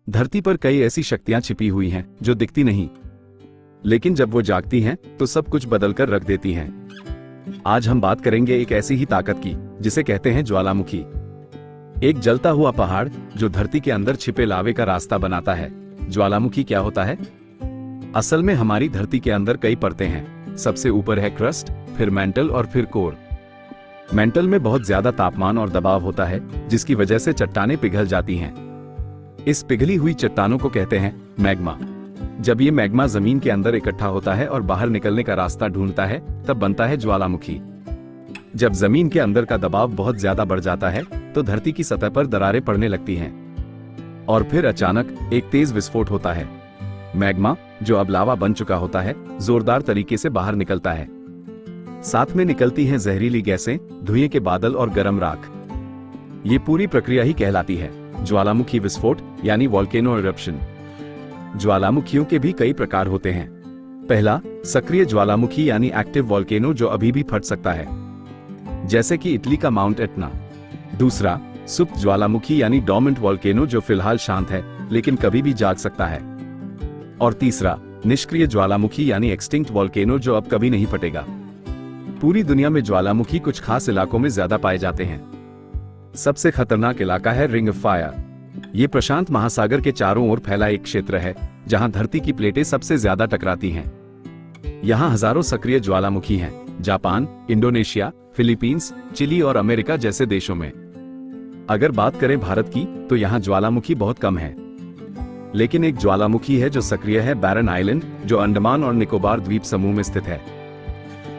धरती पर कई ऐसी शक्तियां छिपी हुई हैं जो दिखती नहीं, लेकिन जब वो जागती हैं तो सब कुछ बदलकर रख देती हैं। आज हम बात करेंगे एक ऐसी ही ताकत की जिसे कहते हैं ज्वालामुखी। एक जलता हुआ पहाड़ जो धरती के अंदर छिपे लावे का रास्ता बनाता है। ज्वालामुखी क्या होता है? असल में हमारी धरती के अंदर कई परतें हैं। सबसे ऊपर है क्रस्ट, फिर मेंटल और फिर कोर। मेंटल में बहुत ज्यादा तापमान और दबाव होता है जिसकी वजह से चट्टानें पिघल जाती हैं। इस पिघली हुई चट्टानों को कहते हैं मैग्मा। जब ये मैग्मा जमीन के अंदर इकट्ठा होता है और बाहर निकलने का रास्ता ढूंढता है तब बनता है ज्वालामुखी। जब जमीन के अंदर का दबाव बहुत ज्यादा बढ़ जाता है तो धरती की सतह पर दरारें पड़ने लगती हैं और फिर अचानक एक तेज विस्फोट होता है। मैग्मा, जो अब लावा बन चुका होता है, जोरदार तरीके से बाहर निकलता है। साथ में निकलती हैं जहरीली गैसें, धुएं के बादल और गर्म राख। ये पूरी प्रक्रिया ही कहलाती है ज्वालामुखी विस्फोट यानी वोल्केनो इरप्शन। ज्वालामुखियों के भी कई प्रकार होते हैं। पहला, सक्रिय ज्वालामुखी यानी एक्टिव वोल्केनो जो अभी भी फट सकता है, जैसे कि इटली का माउंट एटना। दूसरा, सुप्त ज्वालामुखी यानी डोर्मेंट वोल्केनो जो फिलहाल शांत है लेकिन कभी भी जाग सकता है। और तीसरा, निष्क्रिय ज्वालामुखी यानी एक्सटिंक्ट वोल्केनो जो अब कभी नहीं फटेगा। पूरी दुनिया में ज्वालामुखी कुछ खास इलाकों में ज्यादा पाए जाते हैं। सबसे खतरनाक इलाका है रिंग ऑफ फायर। ये प्रशांत महासागर के चारों ओर फैला एक क्षेत्र है जहां धरती की प्लेटें सबसे ज्यादा टकराती हैं। यहां हजारों सक्रिय ज्वालामुखी हैं। जापान, इंडोनेशिया, फिलीपींस, चिली और अमेरिका जैसे देशों में। अगर बात करें भारत की तो यहाँ ज्वालामुखी बहुत कम है। लेकिन एक ज्वालामुखी है जो सक्रिय है, बैरन आइलैंड, जो अंडमान और निकोबार द्वीप समूह में स्थित है।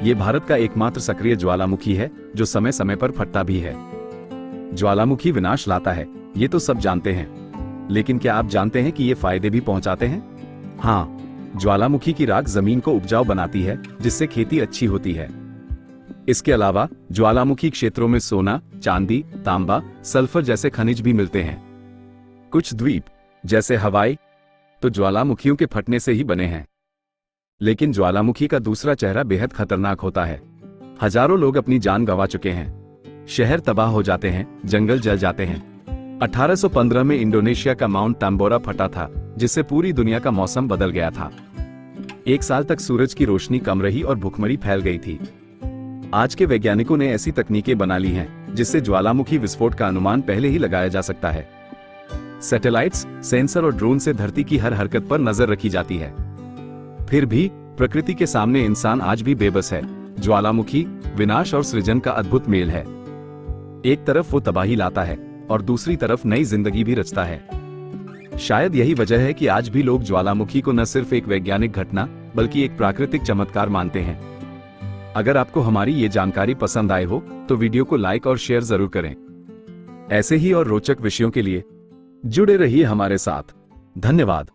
ये भारत का एकमात्र सक्रिय ज्वालामुखी है जो समय समय पर फटता भी है। ज्वालामुखी विनाश लाता है, ये तो सब जानते हैं, लेकिन क्या आप जानते हैं कि ये फायदे भी पहुंचाते हैं? हाँ, ज्वालामुखी की राख जमीन को उपजाऊ बनाती है जिससे खेती अच्छी होती है। इसके अलावा ज्वालामुखी क्षेत्रों में सोना, चांदी, तांबा, सल्फर जैसे खनिज भी मिलते हैं। कुछ द्वीप जैसे हवाई तो ज्वालामुखियों के फटने से ही बने हैं। लेकिन ज्वालामुखी का दूसरा चेहरा बेहद खतरनाक होता है। हजारों लोग अपनी जान गंवा चुके हैं, शहर तबाह हो जाते हैं, जंगल जल जाते हैं। 1815 में इंडोनेशिया का माउंट तंबोरा फटा था जिससे पूरी दुनिया का मौसम बदल गया था। एक साल तक सूरज की रोशनी कम रही और भुखमरी फैल गई थी। आज के वैज्ञानिकों ने ऐसी तकनीकें बना ली हैं जिससे ज्वालामुखी विस्फोट का अनुमान पहले ही लगाया जा सकता है। सैटेलाइट्स, सेंसर और ड्रोन से धरती की हर हरकत पर नजर रखी जाती है। फिर भी प्रकृति के सामने इंसान आज भी बेबस है। ज्वालामुखी विनाश और सृजन का अद्भुत मेल है। एक तरफ वो तबाही लाता है और दूसरी तरफ नई जिंदगी भी रचता है। शायद यही वजह है कि आज भी लोग ज्वालामुखी को न सिर्फ एक वैज्ञानिक घटना बल्कि एक प्राकृतिक चमत्कार मानते हैं। अगर आपको हमारी ये जानकारी पसंद आए हो तो वीडियो को लाइक और शेयर जरूर करें। ऐसे ही और रोचक विषयों के लिए जुड़े रहिए हमारे साथ। धन्यवाद।